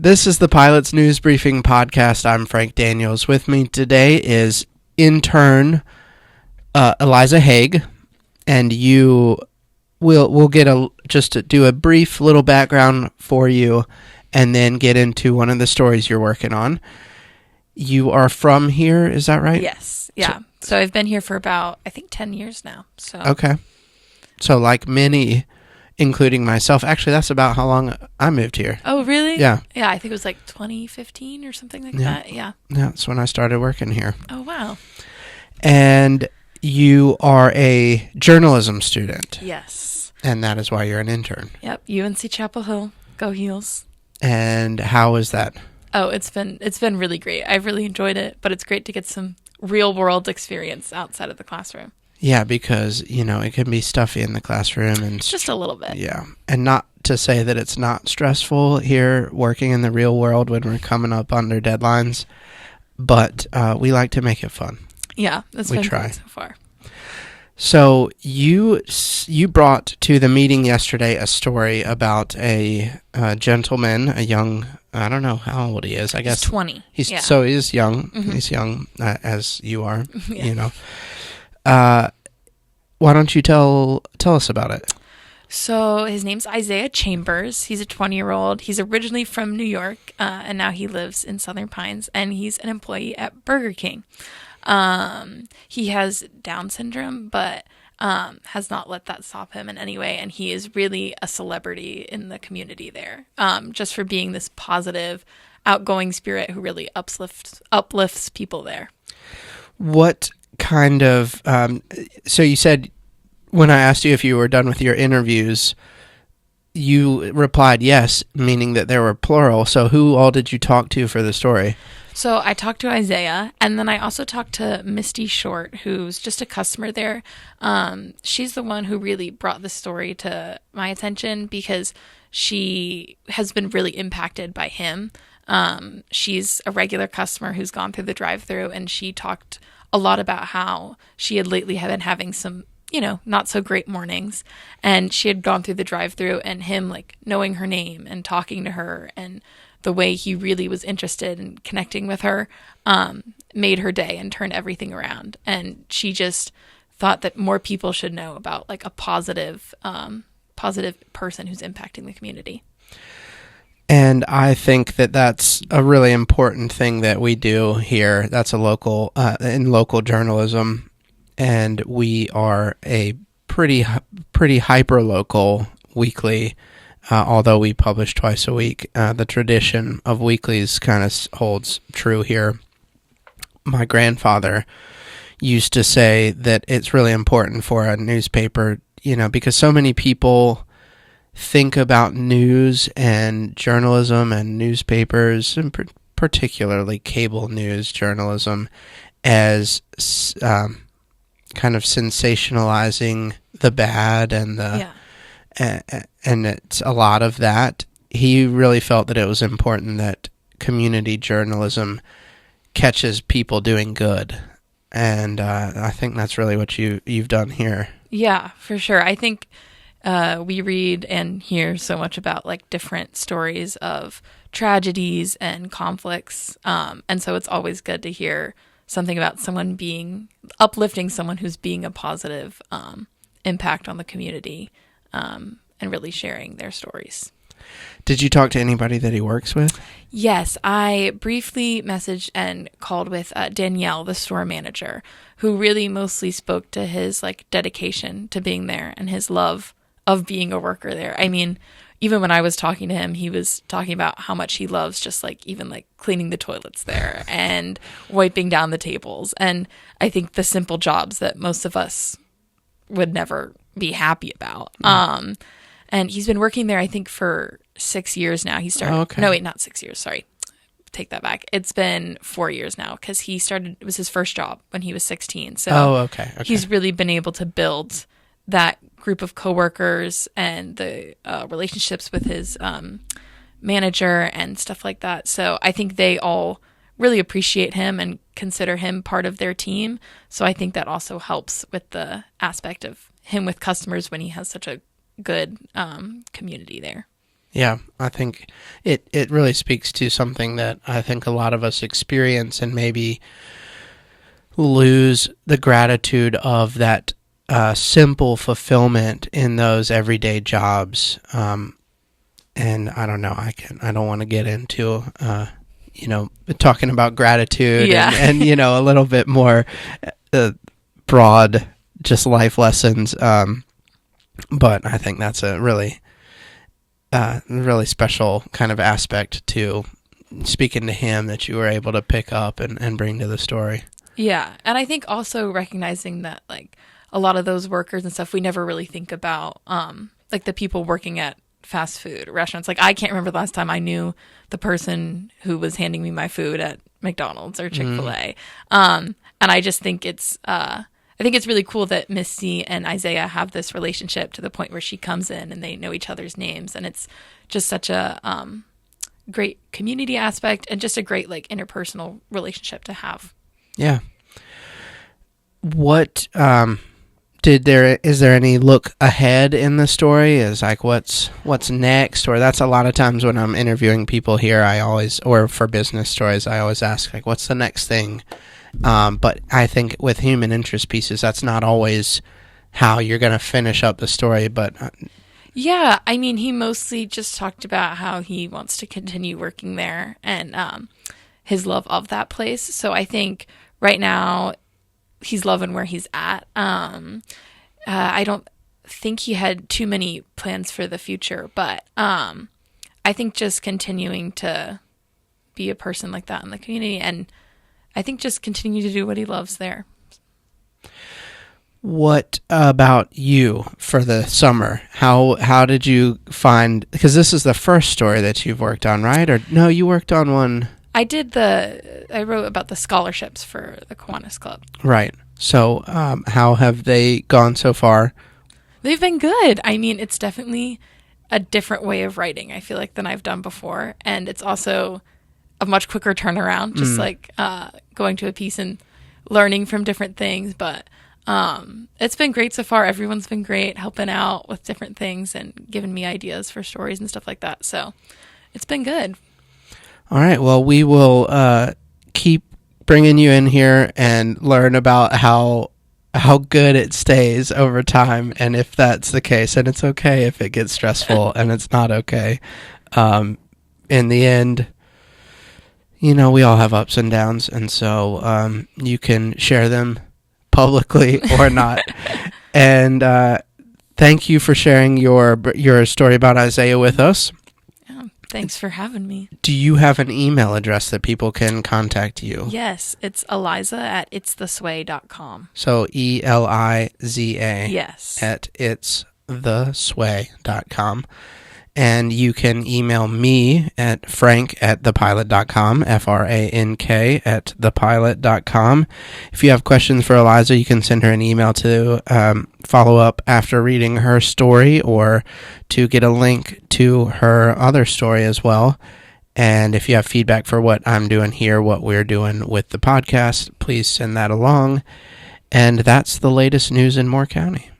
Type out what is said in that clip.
This is the Pilot's News Briefing Podcast. I'm Frank Daniels. With me today is intern Eliza Hage, and we'll get just to do a brief little background for you, and then get into one of the stories you're working on. You are from here, is that right? Yes. Yeah. So I've been here for about, I think, 10 years now. So Okay. So like many, including myself, actually that's about how long I moved here. Oh, really? Yeah. Yeah, I think it was like 2015 or something like Yeah. that. Yeah. Yeah, that's when I started working here. Oh, wow. And you are a journalism student. Yes. And that is why you're an intern. Yep. UNC Chapel Hill. Go Heels. And how is that? Oh, it's been really great. I've really enjoyed it, but it's great to get some real world experience outside of the classroom. Yeah, because, it can be stuffy in the classroom and Just a little bit. Yeah. And not to say that it's not stressful here working in the real world when we're coming up under deadlines, but we like to make it fun. Yeah, that's been great so far. So you brought to the meeting yesterday a story about a gentleman, a young, I don't know how old he is. I guess he's 20. So he is young. Mm-hmm. He's young as you are. Yeah. Why don't you tell us about it? So his name's Isaiah Chambers. He's a 20-year-old. He's originally from New York, and now he lives in Southern Pines, and he's an employee at Burger King. He has Down syndrome, but has not let that stop him in any way, and he is really a celebrity in the community there, just for being this positive, outgoing spirit who really uplifts people there. What kind of so you said when I asked you if you were done with your interviews, you replied yes, meaning that there were plural. So who all did you talk to for the story? So I talked to Isaiah, and then I also talked to Misty Short, who's just a customer there. She's the one who really brought the story to my attention because she has been really impacted by him. She's a regular customer who's gone through the drive-thru, and she talked a lot about how she had lately been having some, not so great mornings, and she had gone through the drive-thru, and him knowing her name and talking to her and the way he really was interested in connecting with her made her day and turned everything around. And she just thought that more people should know about a positive person who's impacting the community. And I think that that's a really important thing that we do here. That's in local journalism, and we are a pretty hyper-local weekly. Although we publish twice a week, the tradition of weeklies kind of holds true here. My grandfather used to say that it's really important for a newspaper, because so many people think about news and journalism and newspapers, and particularly cable news journalism, as kind of sensationalizing the bad and the... Yeah. And it's a lot of that. He really felt that it was important that community journalism catches people doing good. And I think that's really what you've done here. Yeah, for sure. I think we read and hear so much about different stories of tragedies and conflicts. And so it's always good to hear something about someone uplifting someone who's being a positive impact on the community. And really sharing their stories. Did you talk to anybody that he works with? Yes, I briefly messaged and called with Danielle, the store manager, who really mostly spoke to his dedication to being there and his love of being a worker there. I mean, even when I was talking to him, he was talking about how much he loves just even cleaning the toilets there and wiping down the tables. And I think the simple jobs that most of us would never be happy about. And he's been working there, I think, for 6 years now. He started. Oh, okay. No, wait, not 6 years. Sorry. Take that back. It's been 4 years now because he started, it was his first job when he was 16. So okay. He's really been able to build that group of coworkers and the relationships with his manager and stuff like that. So I think they all really appreciate him and consider him part of their team. So I think that also helps with the aspect of him with customers when he has such a good community there. Yeah, I think it really speaks to something that I think a lot of us experience and maybe lose the gratitude of that simple fulfillment in those everyday jobs. And I don't know, I don't want to get into talking about gratitude Yeah. and a little bit more broad, just life lessons. But I think that's a really really special kind of aspect to speaking to him that you were able to pick up and bring to the story. Yeah. And I think also recognizing that like a lot of those workers and stuff, we never really think about like the people working at fast food restaurants. Like I can't remember the last time I knew the person who was handing me my food at McDonald's or Chick-fil-A. And I just think it's really cool that Misty and Isaiah have this relationship to the point where she comes in and they know each other's names. And it's just such a great community aspect and just a great like interpersonal relationship to have. Yeah. What is there any look ahead in the story? Is like what's next? Or that's a lot of times when I'm interviewing people here, or for business stories, I always ask like, what's the next thing? But I think with human interest pieces, that's not always how you're going to finish up the story. But yeah, I mean, he mostly just talked about how he wants to continue working there and his love of that place. So I think right now he's loving where he's at. I don't think he had too many plans for the future, but I think just continuing to be a person like that in the community, and I think just continue to do what he loves there. What about you for the summer? How did you find, because this is the first story that you've worked on, right? Or no, you worked on one. I wrote about the scholarships for the Kiwanis Club. Right. So how have they gone so far? They've been good. I mean, it's definitely a different way of writing, I feel like, than I've done before. And it's also a much quicker turnaround, just like going to a piece and learning from different things. But it's been great so far. Everyone's been great, helping out with different things and giving me ideas for stories and stuff like that. So it's been good. All right. Well, we will keep bringing you in here and learn about how good it stays over time, and if that's the case. And it's okay if it gets stressful, and it's not okay. In the end, we all have ups and downs, and so you can share them publicly or not. And thank you for sharing your story about Isaiah with us. Thanks for having me. Do you have an email address that people can contact you? Yes, it's Eliza@itsthesway.com. So ELIZA. Yes. At itsthesway.com. And you can email me at frank@thepilot.com, FRANK@thepilot.com. If you have questions for Eliza, you can send her an email to follow up after reading her story, or to get a link to her other story as well. And if you have feedback for what I'm doing here, what we're doing with the podcast, please send that along. And that's the latest news in Moore County.